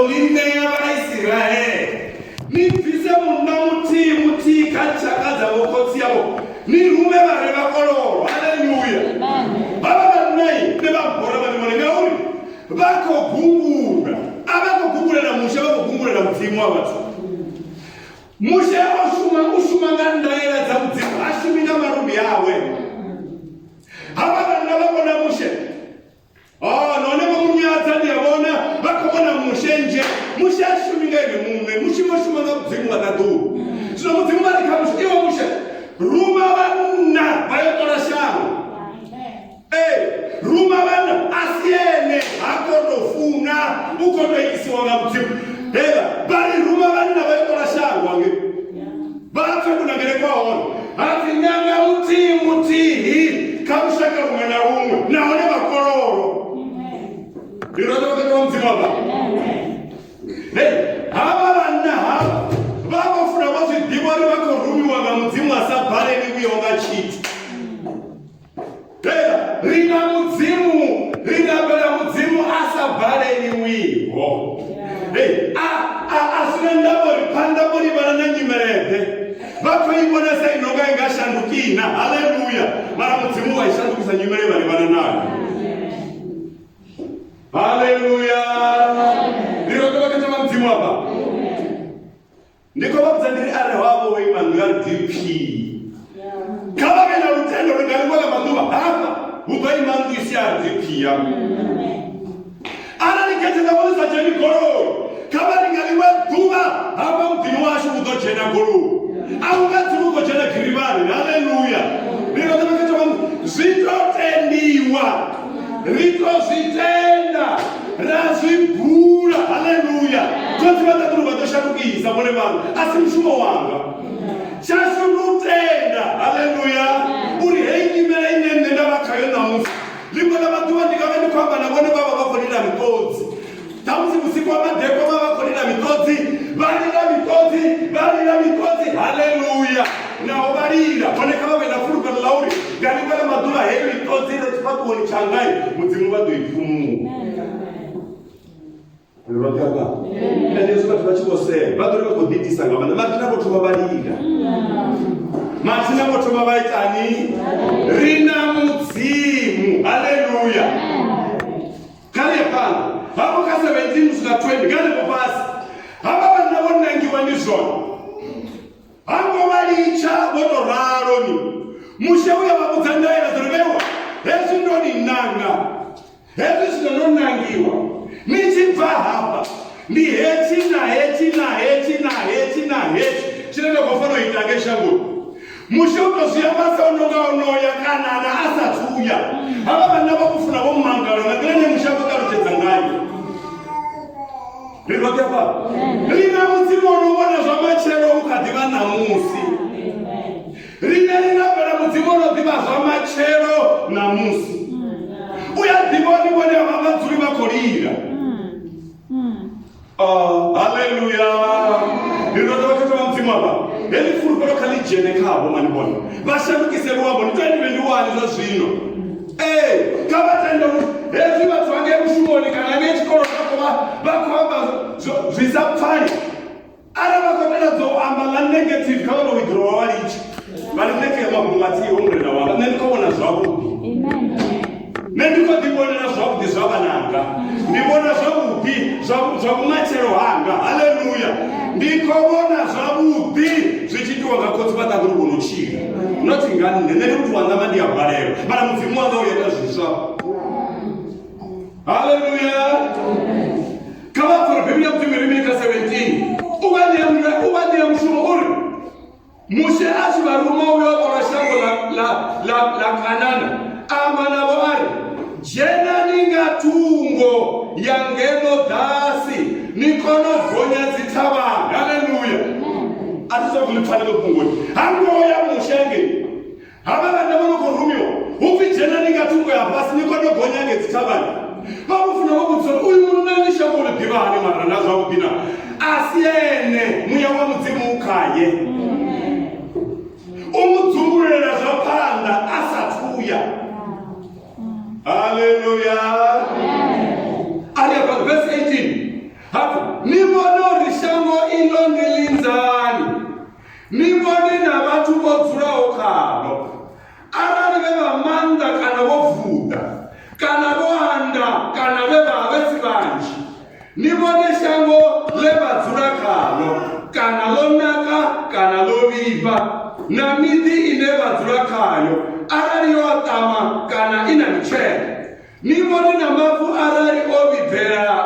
lineya vaIsraeri nibvise muna muti kachakadza vokotsi yavo nirume vari vakororo. Haleluya. Vava vanai nevabhora vanimone ngauri vakogungura avakogungurira mushe vakogungurira mudzimu wavatu. Mushe ushuma ngandaira dzamudzimu ashumika marumbi yawe. Ava vana vakona mushe none vamunyadza ndiyavona vakavona mushe nje mushe ashumika iri mumwe mushimoshuma ngamudzimu vakaduru. Zvino mudzimu varikamushe iwo mushe ruma vana vayotora shango. Ruma vana asiyene akondofuna ukondoikisiwa ngamudzimu. Vari ruma vana vayotora shango wange vapfekunangere kwaona ati nyanga mutihi kamushaka rumwe na rumwe naone vakororo. Ndinotovateka mudzimu ava. Hava vana hava vakofuna vazvidiwa ri vakorumiwa ngamudzimu asabhareni uye wangachiti. Rina mudzimu ringapera mudzimu asabhareni wiho. Asina ndavori vana nanyimerete vakoibonesa inonga ingashandukina. Haleluya. Mara mudzimu waishandukisa nyimere vari vana nayo. Haleluya. Ndinotovakachama mudzimu apa ndiko vabudza ndiri ari wavo weimandugari DP kavave na rutendo ringaringwaka manduva hapa utoimandwisi RDP yavo ananikechekavonisa jeni goroi kava ringaringwa dhuva hapa mudhini washo utojena goroi aungadzivi ukojena girivani. Haleluya. Ndinotovakachama zvitotendiwa ritozvitenda razvibhura. Haleluya. Toti vatakuru vatoshandukisa mune vanhu asi mushumo wanga chasvinutenda. Haleluya. Uri heinyimera inene ndavakayo namusi limwe lavatuva ndikave ndikwamba navone vava vakonera mitodzi tamusi musiku wamadheko vavakonera mitodzi varira mitodzi. Haleluya. Navo varira oneka vavena furukano lauri ngarikwana maduva hei mitodzi rechipatuoni changai mudzimu vadoipfumua. Rotaka. Yesu vatu vachivosea vadori vakodhidhisa ngavana matina votoma varira matina votoma vaitani rina mudzimu. Haleluya. Kale pano hapo ka 17 kusvika 20 ngane popasi hava vanhu navonangiwa ndizvona hango varicha votoraroni mushe uya vabudza ndaira dzinovewa hezvi ndoning'anga hezvi zvinononangiwa nichibva hapa ni hechi chinendokofanira kuita ngeshanguri mushe unoziva basa unonga unoya kana asati uya hava vana vakufuna vomumangaro ngakire nemushe vakarotedza ngai. Rirotapa rina mudzimu unovona zvamachero ukadhiva namusi rine rinapera mudzimu unodhiva zvamachero namusi uyadhivonivone vavadzuri vakorira. Haleluya. Rinotavakatava mudzimu ava heli furukoro kalijene kavo manibona vashandukise ruwambo nditoendivendiwani zvazvino kavatenda hezvi vathu vange mushumoni kana vechikoro zvako vakuamba zvisapfani ara vakotera dzoamba vanegative kavano withdrawa varichi vari nekemabungati omurera wanga nendikaona zvavudi nendikodivonera zvavudi zvavananga ndivona zvavudi zvavumachero hanga. Haleluya. ndikovona zvavudi zvichitiwa ngakotsi patakuri kunochira noti ngani nekuti wanga mandiyabharero mara mudzimu wanga uenda zvisva. Haleluya. Kavakora Biblia Mtume Rimika 17 uvandiya mushumo uri mushe achivaruma uyo vakora shango la Kanana amanavo ari jenaningatungo yangeno dhasi nikonogonya dzitavanga. Haleluya. atizokulifanele kungoni hangoya mushenge hava vana vanokorumiwa upi jenaningatungo yapasi nikonogonya ngedzitavanga vakufuna vakudzora uyu munhu nanishango ulidhivani marana nazvakupina asiyene muya wamudzimu ukaye umudzungurira zvapanda asatuya. Haleluya. Ari apa verse 18 hapo vowanda kana vovhuda kana voanda kana vevavesi vanji nivone shango levadzura kalo kana lonaka kana loviva na miti ine vadzura kayo arali yoatama kana ina michero nivone na mavu arali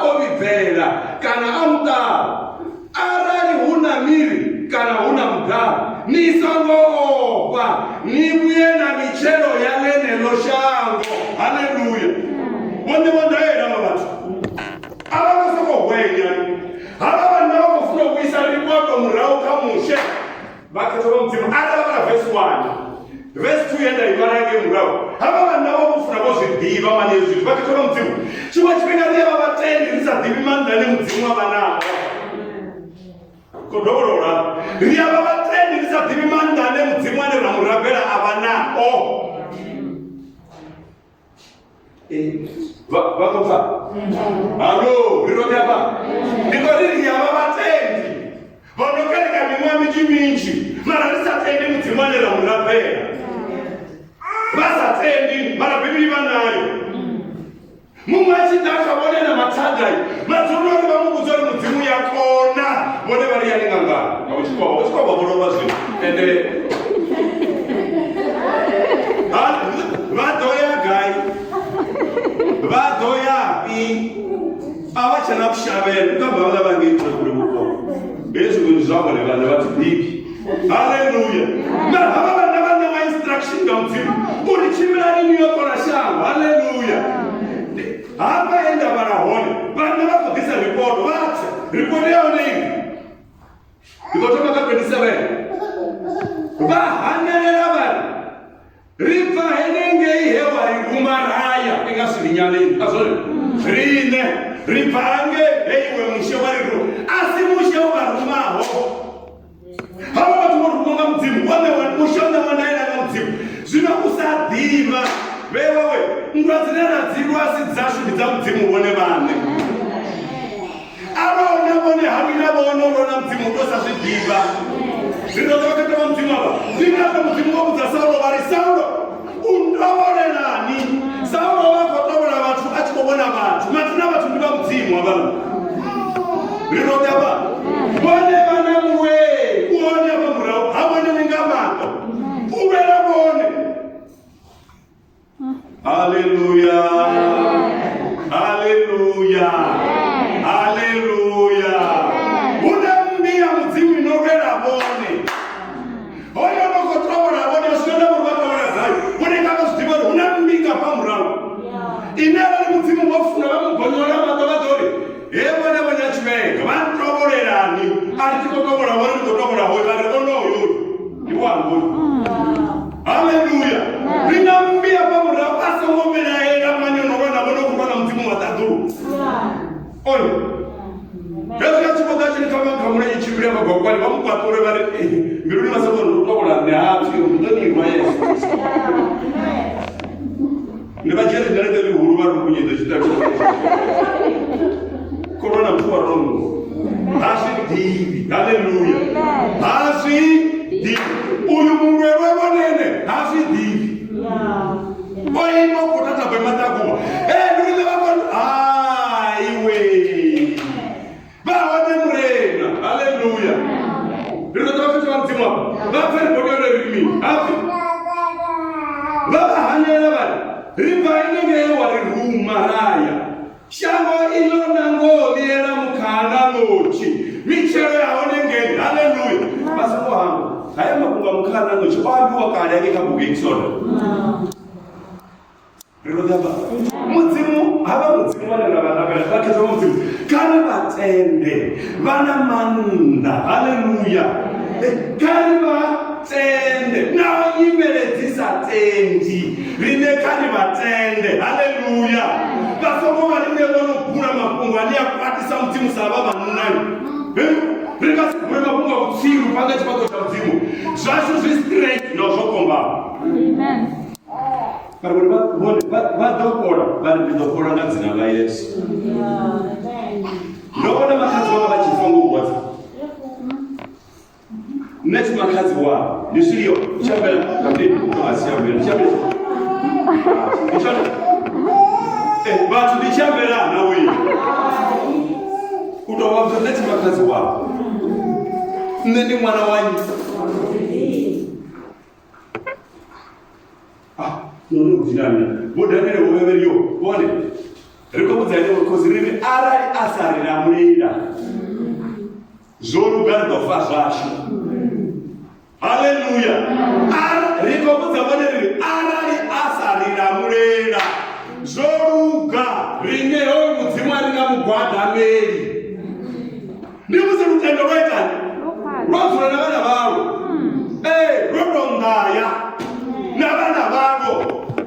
ovibvera kana amutaro arali huna miri kana huna mudhara nisangoopa nibuye na michero yalenelo shango. Haleluya. Wondaera mabatu avakasokohwenya ava vanhu vakufuna kuisa rikodo murau kamushe vakatova mudzimu aravara vhesi 1 vhesi 2 yenda ivarange murau ava vanhu vakufuna vozvidiva manezviti vakatova mudzimu chimwe chipinga rieva vatendi risadivi manza nemudzimu wavanavo kodorora riava vatendi risadivi manza nemudzimu aneramurabhera avanao vakofa alo rirotapa ndikoriri yava vatendi vanokereka mimwe michiminji mara risatendi mudzimu aneramurabhera vasatendi mara bhibiri vanayo mumwe achida akavonena matadai madzonori vamukuzori mudzimu yakona vone vari yaningangana auchikwava vorova zvinhu ende vadoyagai vadoyapi avachana kushavela ukabva vangeitira kuri muko ezvinhu zvavone vanhu vati biki. Haleluya. Hava vana vane mainstruction gamudzimu uri chimirani niyokora shango. Haleluya. Havaenda varahone vana vabvisa rikodo vatsa rikodo yavo neivi ikotomaka 27 vahanyanera vari ribva henenge ihewa rigumaraya ingasirinyaleni azore rine ribvange heiwe mushe wariro asi mushe ukarumaho hava vati vorumunga mudzimu mushe unamwanairanga mudzimu zvino usadhiva vewewe ngwa dzineradzirwa asi dzashu ndidzamudzimu vone vane avona vone havina vonorona mudzimu ndosazvidhiva zvinozvakatava mudzimu ava ndinaka mudzimu wokudza Saulo vari Saulo undovorerani Saulo vakotovora vatu achikovona vatu matina vatu ndiva mudzimu avanhu rinotava vone vana muwe uone vamurau havone ningamako uvera vone. Haleluya. Haleluya. Haleluya. Unambia mudzimu inorera vone oyo nokotovora vone sinoda muvatovora zvayo unengava zvidhivori unambika pamurau inava nemudzimu vofuna vamugonyora matovadori hevone vonyachivenga vanotovorerani ari tikotovora vone ndikotovora hoyo vari onoyo ndiwangu. Haleluya. Rinambia pamurau asongomera ega manyonorona vonokurana mudzimu watadhuru oyo ezvachikodachinikamakamura ichivira vagwakwani vamukwatore vari mbiruni vasakonotokola nehapi mudonirwa yesu nevajeri ndarete vihuru vari mukunyedza chitatu korona mtuwa rongo hazvidivi. Haleluya. Hazvidivi. Uyu mumwe wevonene hazvidivi oinokutata kwematakuva ndurine vakona aiwe vavane murena. Haleluya. rinotavafiti vamudzimu ava vapferibodorerimini afi vavahanyera vari ribva inenge yewari rumaraya shango ilonangoliera mukana nochi michero yavo nengeni. Haleluya. vasakohamba haya makunga mukana nochi oambiwa kare yake kabuge ikisoda rinotava mudzimu hava mudzimu vanena vanavela vaketwa mudzimu kana vatende vana manda. Haleluya. Kani vatende naonyimeledzisatendi rine kani vatende. Haleluya. vasoko varine vanogura mapungo aniyakwatisa mudzimu sava vanunani ringasigure mapungo akutsiru panga chipato cha mudzimu zvasho zvistraight nozvokomba. vadokora vari ndidokora nadzina vayesu ndoona vakadzi vava vachifongorwadza neti vakadzi wavo ndisiriyo chavela kaeasiyavela chavela But ndichambera nawe. Utawabzeti makazi wako. Nende mwana wanyu. Nono kujinani. Bodane weberiyo. Bone. Riko muzayine ukozirime arari asarira mureira. Zoru gardo fazashu. Hallelujah. Riko muzabone arari asarira mureira. Zoruga ringe hoyo mudzimu aringa mugwada meri. Ndimuze rutendo rwaitani. Rwazura navana vavo. Rwondaya navana vavo.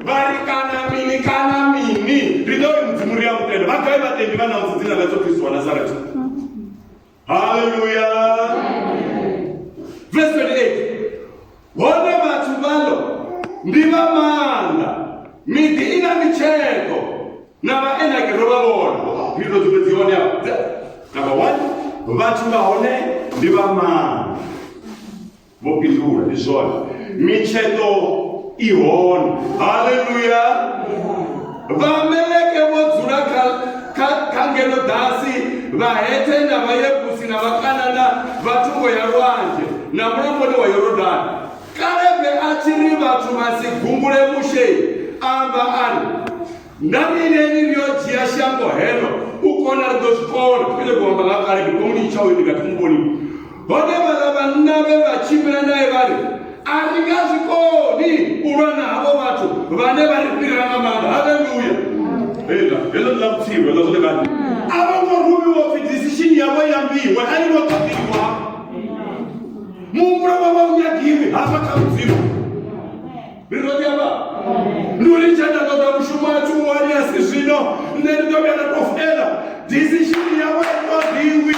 Vari kana mini. Rindowe mudzimu ria mutendo. Vagaye vatendi vana mudzidzina vacho Kristu wa Nazareti. Hallelujah. Verse 28. Wone vatu valo ndiva manda. Miti ina micheko na vaenda kirova vona hilo tumeziona hapo. Number 1, vatu vaone ndiva manda vopindura ndizvona micheko ihona. Haleluya. Vameleke vodzura kangeno dhasi vahete navayebusi navakanana vatungo ya rwanje namuramboni wa Yorodani karebe achiri vatu vasigungule mushe amba ani ndamine niryojiya shango heno ukona ridozvikora kwete kuhamba vakare kikomuni chawo ndikatimboni vone valavanave vachimira naye vari aringazvikoni urwana havo vatu vane varipirana manda. Haleluya. Helo ndakutiwa ndazonekati avangorumi wofi decision yavo yambiwe ainokodiwa mumura vava unyagiwe havakamudziwa rirodiava ndurichanda toda mushumachu wari asi zvino ndenditobera tofela decision yavo inodiwi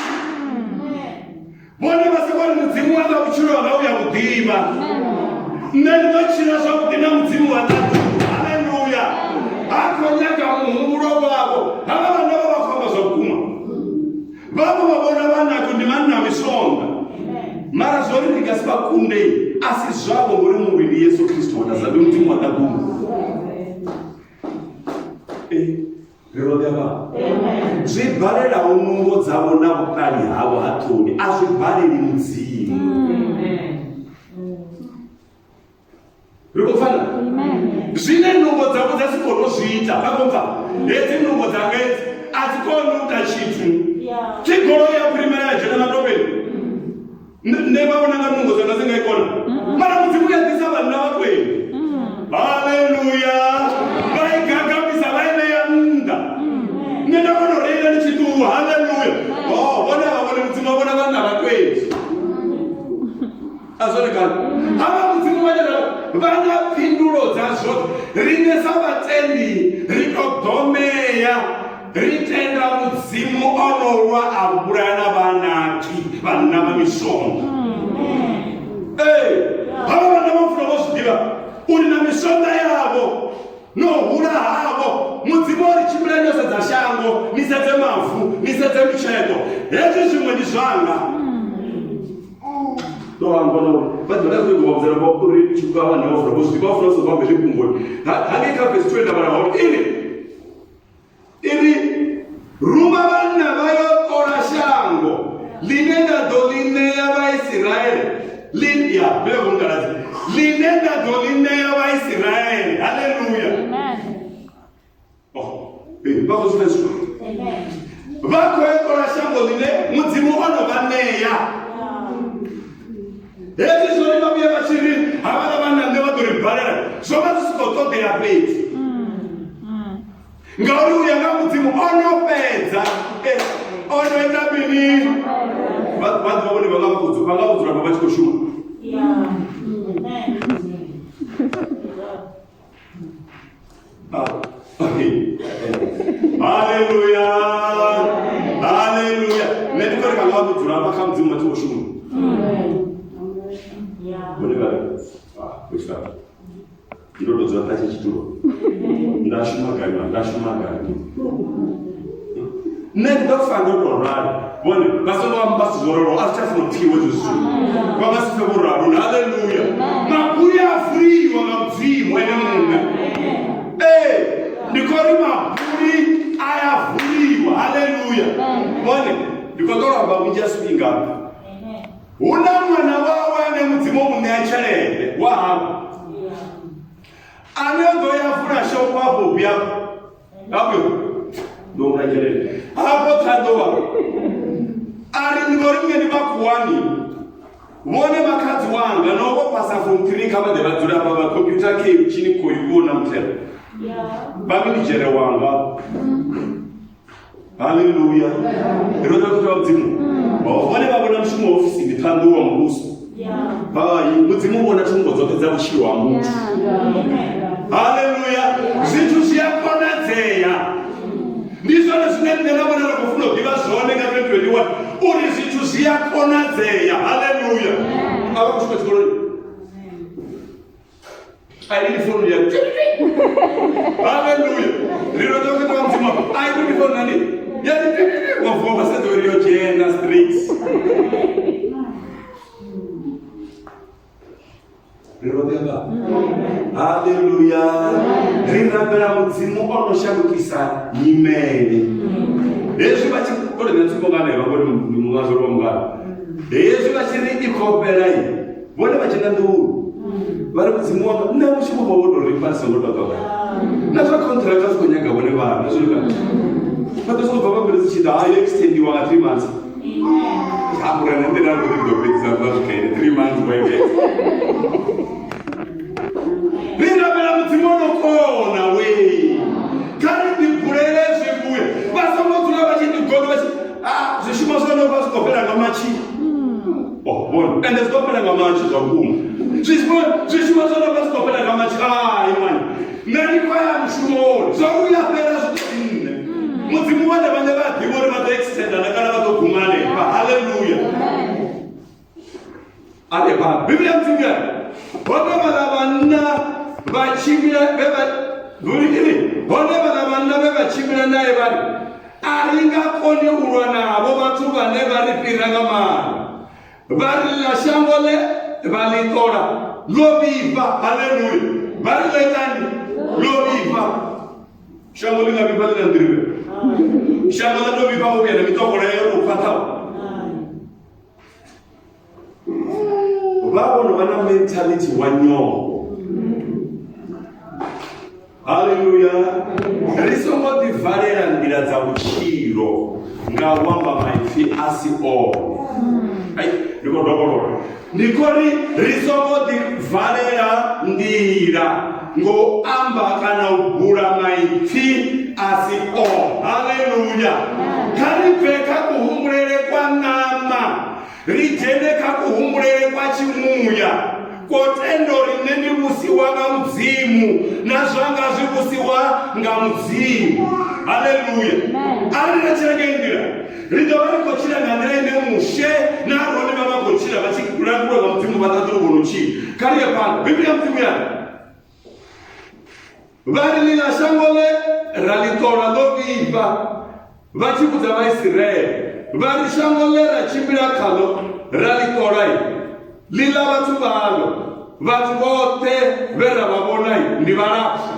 vone vasikoni mudzimu wanga kuchiro vakauya kudiva ndenditochira zvakudina mudzimu watatu. Haleluya. Akonyaka muhumuro wavo hava vana vavafamba zvakuguma vavo vavona vanacho ndimani namisonga mara zori rikasivakunde asi zvavo muri muviri Yesu Kristu watazabe mudzimu wataguma. Rirodeva zvibharirawo nungo dzavo navukali havo hatoni azvibhariri mudzimu. Rikofana zvine nungo dzavo dzasikonozviita vakomva hedzi nungo dzange adzikonuta chitu chigoroya primera yajena matopeni nevavonanga nungo dzanga singaikona mara mudzimu yadzisa vanhu navakweni. Haleluya. Vaigagamisa vaineya munda nendavanoreira nichituwa. Haleluya. Vona vavone mudzimu vavona vanhu navakweni azonekana ava mudzimu vana pindulo dzazvo rine savatendi rinogomeya ritenda mudzimu onorwa aburana vanaki vana vamisonga. Hava vana vafuna vozvidiva uri na misonga yavo nohura havo mudzimu ori chimira nyose dzashango nisedze mavhu nisedze micheko hezvi zvimwe ndizvanga but ruma vana vayokora shango linenda dolineya vaisraeri linenda dolineya vaisraeri. Haleluya. Vakoyokora shango line mudzimu onovaneya hezvi zvori vabuya vachiri havana vana ndevadoribharira zvova zvisikotodeya peti ngauri uyanga mudzimu onopedza onoita bini vanhu vavone vangakudzura pa vachikoshuma. Haleluya. Haleluya. Nendikore vangakudzura vakamudzimu vachikoshuma. Ndoto dzatache chituro ndashumagari nendofana ndorwari bone vasoma mbasizororo asichafuna kutiwe zvisu kwavasife voraro. Haleluya. Mabuya afuriwa ngamudzimu ene munhu ndikori maburi ayavuliwa. Haleluya. Mone ndikotora babuja swinga una mwana wawe ne mudzimo mune achalende wahamba anondo yafuna shokwa bobya hapo ndo unajele hapo tandoa ari ngoringe ni bakuwani wone makazi wanga nobo pasa from 3 kama de badura baba computer ke chini ko yubona mtelo babini jere wanga. Haleluya. Eroda kwa mzimu wone babona mshumo ofisi ni tandoa mbuso mudzimu wona tungo zote za ushiro wa Mungu. Haleluya. Zintu ziyakonadzeya ndizo nezvinendera bona lokufuna kudiva zvone nga 2021 uri zintu ziyakonadzeya. Haleluya. Aba kuchika chikoloni ayi phone ya haleluya riro doke to mzimu ayi phone nani ya wavuka sasa ndio jena streets haleluya. Rinabera mudzimu onoshambukisa nyimene ezvi vachikore netsikongane vangori mumazoro mungano ezvi vachiri ikoperai vone vachenda nduru vari mudzimu wanga nemushimo vavodoripasongodakaka nazvakontrakt asikonyaga vone vanhu zvirika patosokobva pamberi zichida extendiwa nga 3 months amuranendenarikutidopedzisa zvazvikaine 3 months waivete rinabera mudzimu onokona wei kari ndibhurere zvibuye vasomotura vachindigono vachi zvishimo zvinopa zvikopera ngamachi bona ende zvikopera ngamachi zvakuma zvishimo zvinopa zvikopera ngamachi imani nanikwaya mushumoni zvauyapera zvitoine mudzimu vane vane vadhimori vatoextendana kana vatogumanepa. Haleluya. Alepa biblia mtingani vanovalavana vachimira vevachimira naye vari aringakoni urwa navo vatu vane varipira ngamana varila shangole valitora loviva. Haleluya. variletani loviva shangole ngaviva linandirive shangole loviva uvena mitokora yokukwatao vavono vana mentality wanyongo. Haleluya. risongodivharera nzira dza uchiro ngawamba maifi asi ndikori risongodivharera ndira ngoamba kana ubhura maifi asi haleluya. karipfeka kuhumurere kwanama rijendeka kuhumurere kwachimuya kotendo rineni vusiwa nga mudzimu nazvanga zvivusiwa nga mudzimu. Haleluya. arinachiragendira ridova rikochira ngandira ine mushe naaroni vavagochira vachikuranguroga mudzimu vatatovonochii kariye pano biblia mudzimu yani varilila shangole ralitora loviva vachibudza vaisraeri vari shangole rachimbira kalo ralitorai lila vatu valo vatu vote vera vavonai ndi varapsi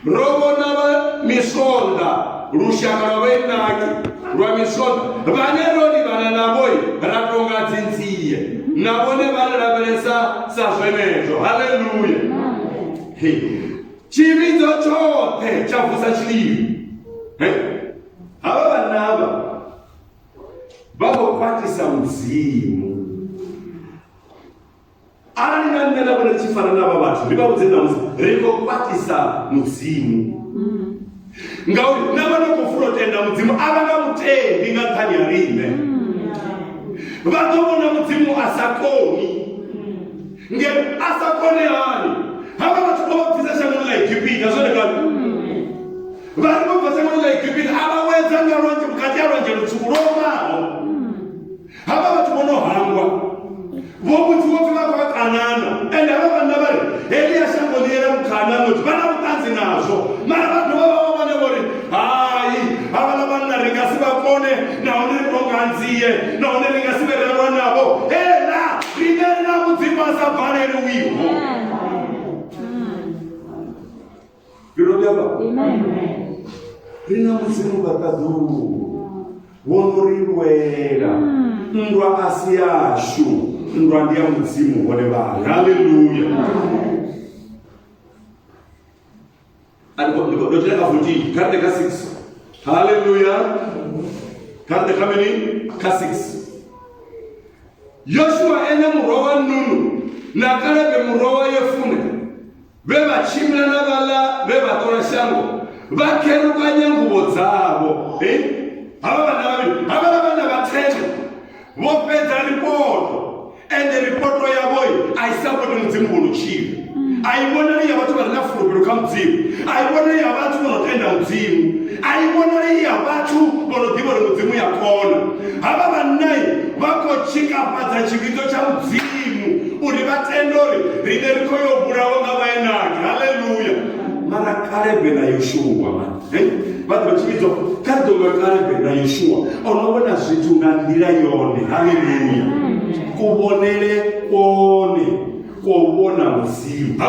rovona misonda rushaka rwavenaki rwa misonda vaneroni vana navoi ratonga dzinziye navone vanaraveresa sazvenezvo. Haleluya. chividzo chote chabvusa chilivi ava vanava vavokwatisa mudzimu aringanena vone chifana nava vatu ndivavudzenamusi rikokwatisa mudzimu ngauri navanokofurotenda mudzimu avangamutendi ngankanya rime vatovona mudzimu asakoni nge asakoni hani hava vachikovabvisa shangano laigipita zvonekani vari kubva shangano laigipita avawedza ngarwanje mukati yarwanje rutsvuku romaho hava vachimonohangwa vokuti vopfika kwakanana ende hava vana vari eliya shango liyera mukanana kuti vana mutanzi nazvo mara vanhu vavava vane vori hai havana vanna ringasi vakone naone ronganziye naone ringasi vererwa navo ela rinerina mudzimu asabhareri wiho. Amen. Rina muzimu bataduru. Wonorirwera. Ndwa asiyashu. Ndwa ndiya muzimu whatever. Hallelujah. And don't let us forget. Count the 6. Hallelujah. Count the how many? 6. Joshua ene murowa nunu. Na Caleb murowa yefune. Beba chimla na bala. Beba tora shango. Bakeruka nyangubo zabo. Abana bathenga. Wopeza report. And the report ya boy. I support muzimu boluchile. Ayibona le yabantu balafuluka mzimu. Ayibona le yabantu bonotenda mzimu. Ayibona le yabantu bonodiba muzimu yakona. Aba banayi bakochika padza chibizo cha mzimu. Uri batendori rideriko yoburawo ngabaenaki. Hallelujah. Mara Caleb na Yoshua man. Bado chibizo kadonga Caleb na Yoshua. Onobona zvitu ngandira yone. Hallelujah. Kubonele one. Kuona mzimu.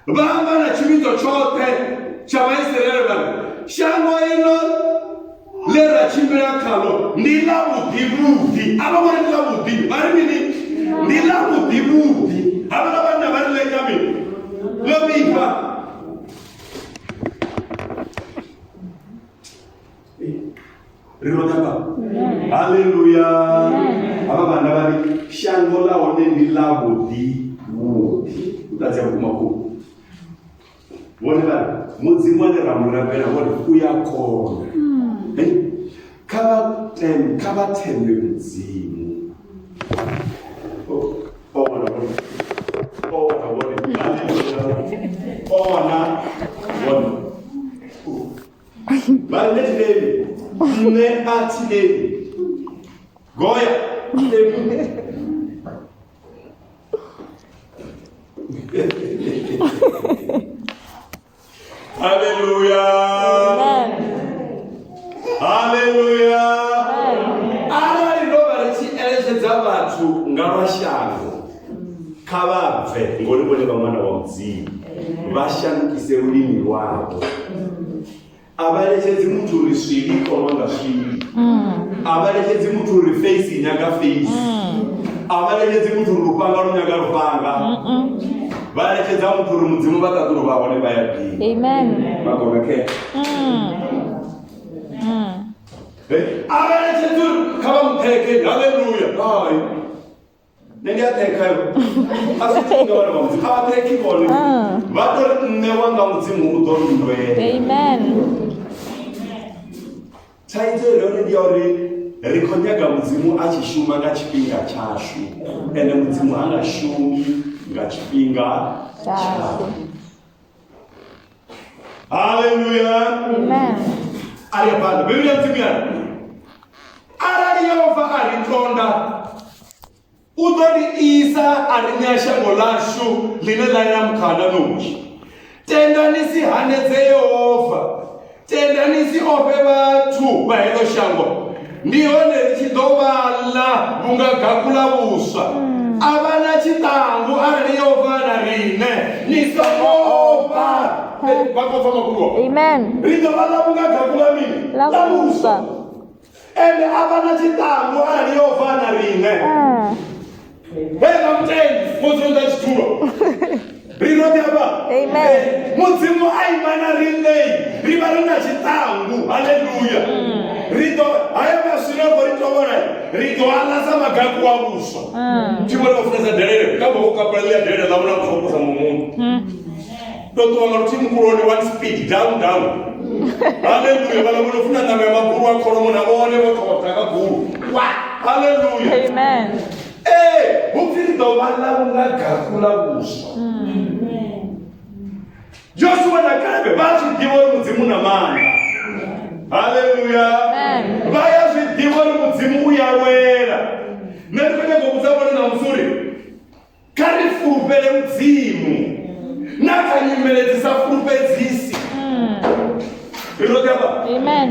Abana na chibizo chote cha Waisraeli bana. Shango ino lera chimbera kalo nila budibuti. Abana nila budibuti. Bari nini? Nila budibuti. Abana bari lekami. Lobifa. Hallelujah. Abana bari shango la one nila budibuti. Utacha kumako. Wone bari muzimu ane ramurabera wone uyakona. Kaba tembe muzimu. Ona. But let them ne ati Goya. Hallelujah. Hallelujah. Ara inoba richi eleze zabatu ngarashango. Kabave ngolibone bamwana wa mzimu. Bashanukise ulimi wabo. Abalekezi muntu riswili kolonga swili. Abalekezi muntu riface nyaga face. Abalekezi muntu rupanga runyaga rupanga. Balekezi muntu muzimu bataduru babone bayapi. Amen. Bakomeke. Abalekezi kaba muteke. Hallelujah. Bye. Nende atekayo. Asitinga wana muzimu. Abateki bone. Bato newanga muzimu udorundwe. Amen. Taito lone diori rikonyaga muzimu achishuma ngachipinga chashu. Ene muzimu angashumi ngachipinga chashu. Hallelujah. Amen. Aliyapanda. Biblia mtimia. Ara Yehova alitonda. Udori Isa alinyasha ngolashu linela yamkhana nomushi. Tenda nisi haneze Yehova. Tenda nisi ope bathu bahelo shango. Ndione chidobala bunga gakula busa. Abana chitangu ari Yehova na rine. Nisomoba. Bakofa makugo. Amen. Ridobala bunga gakula mini. La busa. Ende abana chitangu ari Yehova na rine. I'm saying, Muslim chitulo. Amen. Muzimu aimana rinei. Ribaruna chitangu. Hallelujah. Rito ayama sinoko rito wana. Rito ala sama gaku abuso. Chimolo ofreza derere. Kama ukapalia derere la una kusokoza mumu. Toto wangaruti mkuroni one speed down. Hallelujah. Bala muna funa na mema kuruwa koromo na one wakawataka kuru. Hallelujah. Amen. Ufirido wala ungakakula buso. Joshua na Caleb bashi diwo muzimu na mana. Hallelujah. Amen. Baya diwo muzimu yawera. Nekuja kukuzabona na mzuri. Karifu bele muzimu. Nakanyimele zisafurupe zisi. Amen.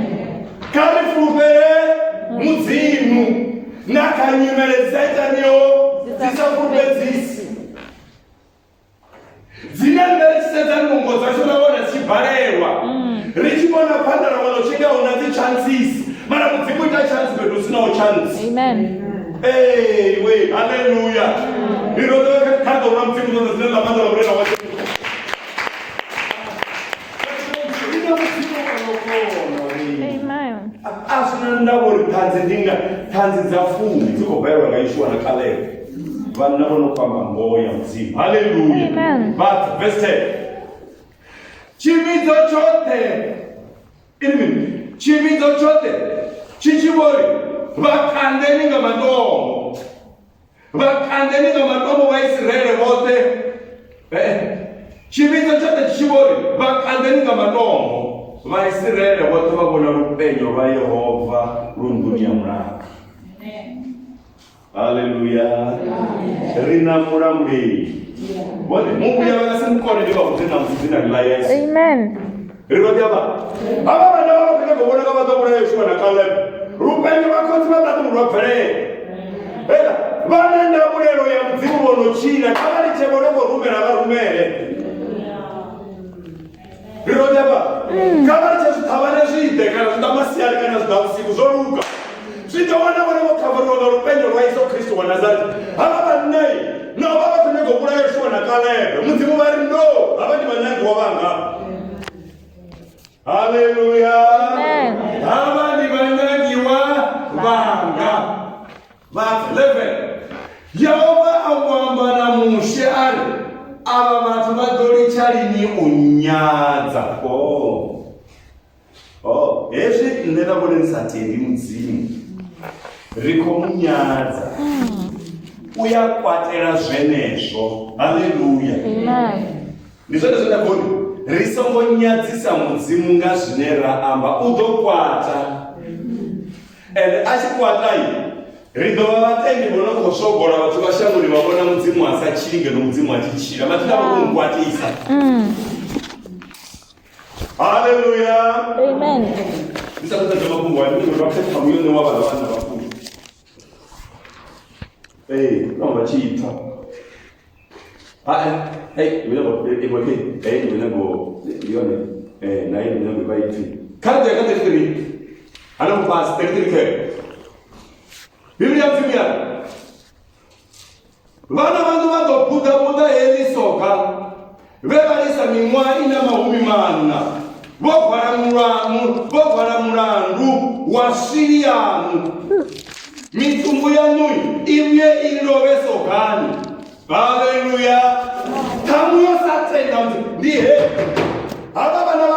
Karifu bele muzimu. Nakanyimele zaitanyo zisafurupe zisi. Zinembele zaitanyo nungo dzacho ravona dzichibarerwa richivona panda ravona uchingaona dzichansisi mara mudzimu ita chansi bedu usinawo chansi. Amen. Hey, wait, hallelujah. Rinodokakadona mudzimu zose zine lamanda lakurena wacho. Amen. Asina ndavori tanzi dzafumi dzikobvairwa ngaishuwa naKalebu. Vanhu vanofamba ngoya mudzimu. Hallelujah. Amen. But verse 10. Chividzo chote. Chividzo chote. Chichivori. Vakandeni ngamadomo. Vakandeni ngamadomo vaIsraeri vote. Chividzo chote chichivori. Vakandeni ngamadomo. VaIsraeri vote vavona rupenyo rwaYehovha rundunia muraka. Hallelujah. Rinamura murei. Vone mubuya vakasimukone ndivakuzina muzina rila Yesu. Amen. Rinodiava. Ava vana vavapinda kuvona kavatomura Yeshua naKalebu. Rupenyo vakoti vatatu munhu wabvere. Vana ndamurero ya mudzimu vonochina kavari chemo novorumera varumere. Rinodiava. Kavari chezvitava nezvide kana zvitamasiyani kana zvidausiku zvoruka. Zvitowana vana vokavariwa norupenyo rwaIesu Kristu waNazareti. Hava vanai navo vavapinda kuvona Yeshua naKalebu. Mudzimu vari no hava ndi vanangi wavanga. Hallelujah. Amen. Hava ndi vanangi wavanga. Verse 11. Yehova angwamba namushe ari ava vanhu vadolichalini unyadza. Hezvi ndakabona ndisatendi mudzimu rikomunyadza uyakwatera zvenezvo. Haleluya. Amen. Ndizvo ndazvandabona risongonyadzisa mudzimu ngazvine raamba udokwata and achikwatai ridova vatendi vonongosvogora vati vashanguri vavona mudzimu asachinge nomudzimu achichira vatinda vakumkwatisa. Haleluya. Amen. ndisakutadza makumbo vandivakusepa muyone wavana vana vakuru navo vachiita karata yaka 33 ana mupasi 33 biblia mfimiyana vana vangu vadobhuda helisoka vevarisa mimwa ina mahumi mana vogwara murandu wa Shiriamu mitumbu yanui imye ilove sokani. Haleluya. Tamu yosatenda ndihe ava vana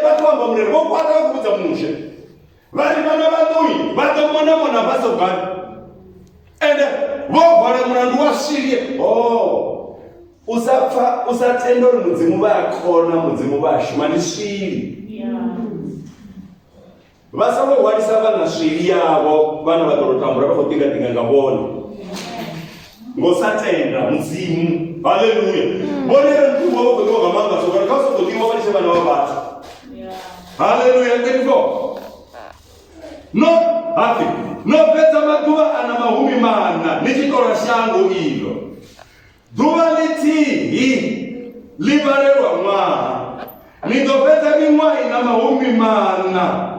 vatwamba murero vokwata vakubudza mushe vari vana vanui vatomonamona vasokani ende vogwara murandu wa Shiriamu. Usatenda uri mudzimu vakona mudzimu vashuma ni sviri. Vasangohwarisa vana sviri yavo vana vatorotambura vakotingatinga ngavona ngosatenda mudzimu. Haleluya. Bonere mtumwa vokotiwa gamanga sokana kausokotiwa vanishe vana vavata. Haleluya. 24 nopedza maduva ana mahumi mana nechikora shangu ilo dhuva litihi livarerwa mwaha nitopedza mimwa ina mahumi mana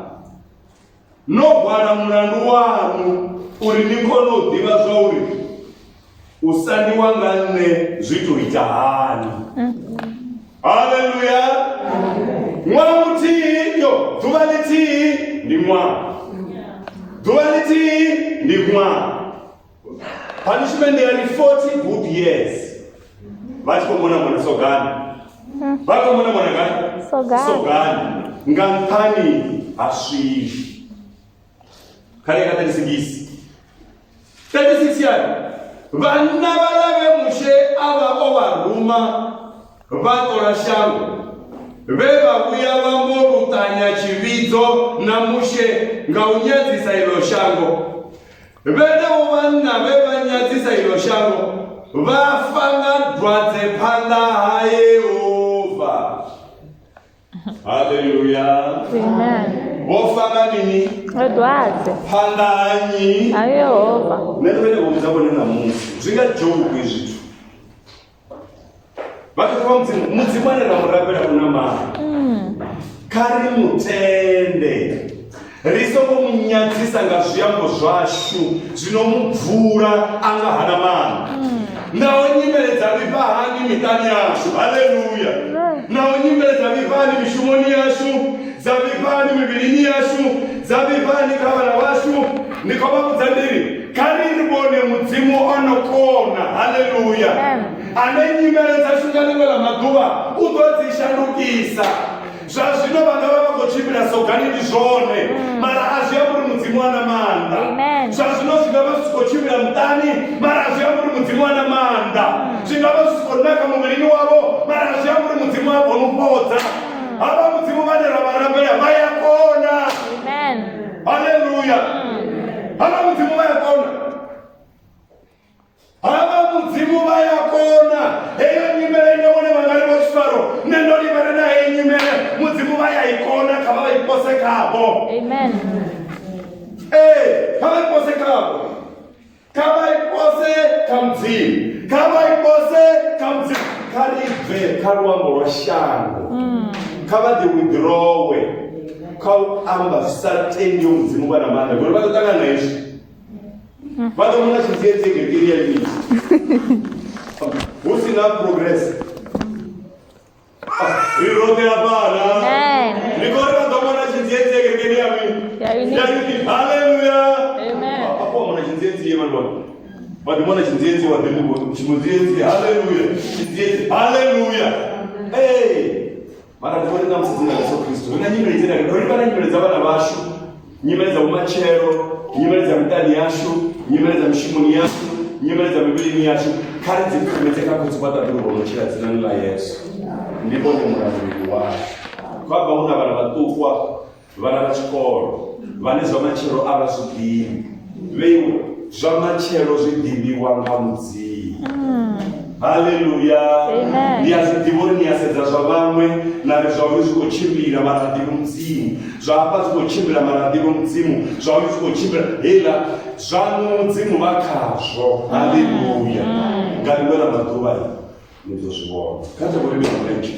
nogwara murandu wanu uri nikonodiva zvauri usandiwangane zvituita hani. Haleluya. Mwa mutihi yo dhuva litihi ndi mwa dhuva litihi ndi mwa. Punishment there are 40 good years. Vachikomona mwana sogani. Vakomona mwana gani? Sogani. Ngantani ashishi. Kare kata nisigisi. 36 yani. Vana valave mushe ava ovaruma vatora shangu. Vevakuya vamborutanya chividzo namushe ngaunyadzisa ilo shango. Venevo vana vevanyadzisa ilo shango vafanga dwadze panda haYehova. Haleluya. Amen. Vofanga nini? Dwadze panda haYehova. Nevene vomuzabona namusi zvingajobu kwizvitu vakatova mudzimu anera murapira kuna mari kari mutende risongomunyadzisa ngazviyambo zvashu zvinomubvura anga hana mari nawo nyimele dzavipa hani mitani yashu. Haleluya. Nawo nyimele dzavipa hani mishumoni yashu, dzavipa hani mivilini yashu, dzavipa hani kavana vashu. Ndikavakudza ndiri kari ribone mudzimu anokona. Haleluya. Ane nyimele dzashunganimela maduva utodzishandukisa zvazvino vanga vavakochipira sogani ndizvone mara azviya muri mudzimu ana manda. Zvazvino zvingava zvisikochipira mutani mara azviya muri mudzimu ana manda. Zvingava zvisikonaka muviri wavo mara azviya muri mudzimu agonupodza. Ava mudzimu vanera varambera vayakona. Haleluya. Ava mudzimu vayakona. Ava mudzimu vayakona. Eyo nyimele inobone vangari vochifaro nendorivana naye nyimele mudzimu vayaikona kavavaipose kavo. Kavaipose kavo, kavaipose kamudzimu, kavaipose kamudzimu karibve karuambo rwashango kavadhi withdrawe kauamba zvisatendiwo mudzimu vana manda kuti vatotanga naizvi vatomona chidziedzegekiriyanisi usina progress rirotera pana nikori vatomona chidziedzegekiriyami. Haleluya. Apo mona chidziedzi vanhu vadimona chidziedzi wadhimu chimudziedzi. Haleluya. Chidziedzi. Haleluya. Mara ndikuoneka musidzina Yesu Kristu ina nyimele dzina ndori pana nyimele dzavana vashu, nyimele dzamumachero, nyimele dzamutani yashu, nyimele dzamishimoni yashu, nyimele dzamivilini yashu kari dzikumeteka kuti kwatakuronochera dzina la Yesu ndipo ndi muraviri washu. Kwabva una vana vatukwa, vana vachikoro vane zvamachero avazvidivi veiwe zvamachero zvidiviwa ngamudzimu. Haleluya. Ndiyazvidivo niyasedza zvavamwe nare zvauyu zvikochimbira maradivo mudzimu zvapa zvikochimbira maradivo mudzimu zvauyu zvikochimbira hela zvano mudzimu vakazvo. Haleluya. Ngarimwena maduva ndozvivona kata kurimira murenje